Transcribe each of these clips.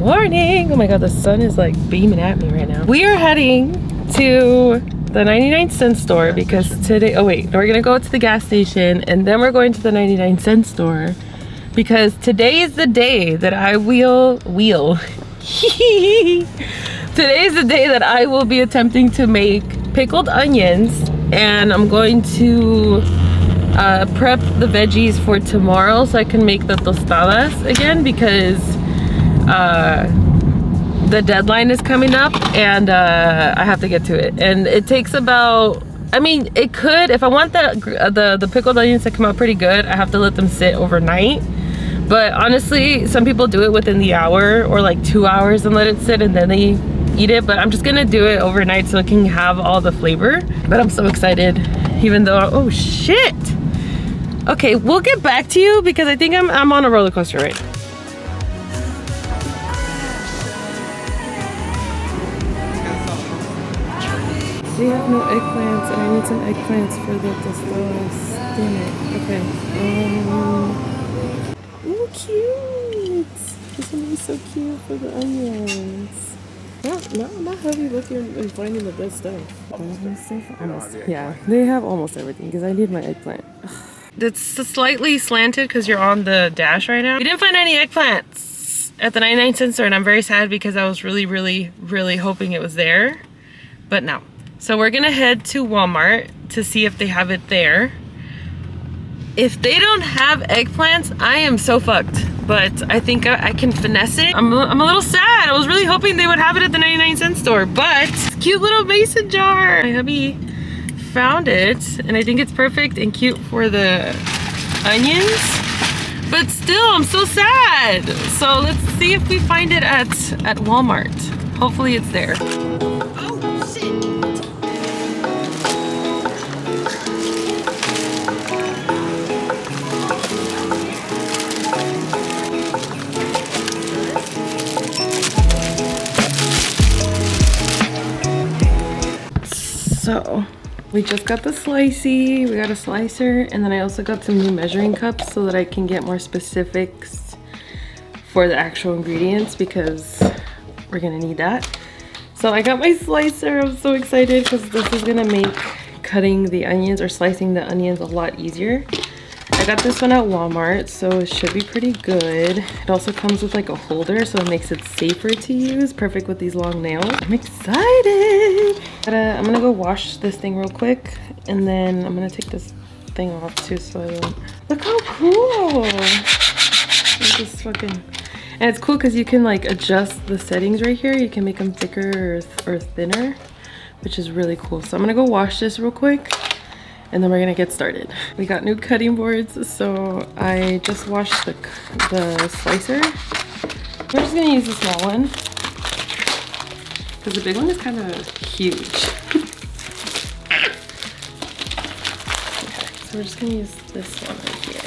morning. Oh my god, the sun is like beaming at me right now. We are heading to the 99-cent store because today, oh wait, we're gonna go to the gas station and then we're going to the 99-cent store because today is the day that I will today is the day that I will be attempting to make pickled onions, and I'm going to prep the veggies for tomorrow so I can make the tostadas again because the deadline is coming up and I have to get to it. And it takes about, I mean, it could, if I want the pickled onions to come out pretty good, I have to let them sit overnight. But honestly, some people do it within the hour or like 2 hours and let it sit and then they eat it. But I'm just gonna do it overnight so it can have all the flavor. But I'm so excited, even though, oh shit. Okay, we'll get back to you because I think I'm on a roller coaster right now. We have no eggplants and I need some eggplants for the tostadas. Damn it. Okay. Ooh, cute. This one is so cute for the onions. No, I'm not heavy looking and finding the best stuff. Almost. Yeah, they have almost everything because I need my eggplant. It's slightly slanted because you're on the dash right now. We didn't find any eggplants at the 99-cent store and I'm very sad because I was really hoping it was there, but no. So we're gonna head to Walmart to see if they have it there. If they don't have eggplants, I am so fucked. But I think I can finesse it. I'm a little sad. I was really hoping they would have it at the 99-cent store, but cute little mason jar. My hubby found it and I think it's perfect and cute for the onions. But still, I'm so sad. So let's see if we find it at Walmart. Hopefully it's there. So we just got the slicey, we got a slicer, and then I also got some new measuring cups so that I can get more specifics for the actual ingredients because we're gonna need that. So I got my slicer. I'm so excited because this is gonna make cutting the onions or slicing the onions a lot easier. I got this one at Walmart, so it should be pretty good. It also comes with like a holder, so it makes it safer to use. Perfect with these long nails. I'm excited. I'm gonna go wash this thing real quick, and then I'm gonna take this thing off too, so I don't. Look how cool! This fucking, and it's cool because you can like adjust the settings right here. You can make them thicker or thinner, which is really cool. So I'm gonna go wash this real quick, and then we're gonna get started. We got new cutting boards, so I just washed the slicer. We're just gonna use the small one because the big one is kind of huge. Okay, so we're just gonna use this one right here.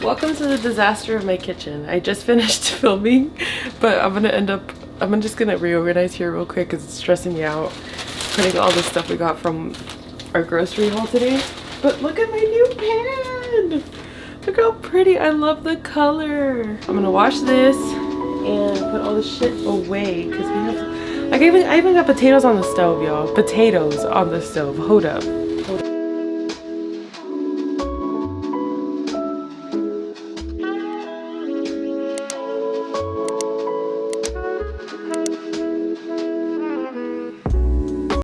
Welcome to the disaster of my kitchen. I just finished filming, but I'm just gonna reorganize here real quick because it's stressing me out putting all the stuff we got from our grocery haul today. But look at my new pan! Look how pretty. I love the color. I'm gonna wash this and put all the shit away because we have, like, I even got potatoes on the stove, y'all. Potatoes on the stove. Hold up.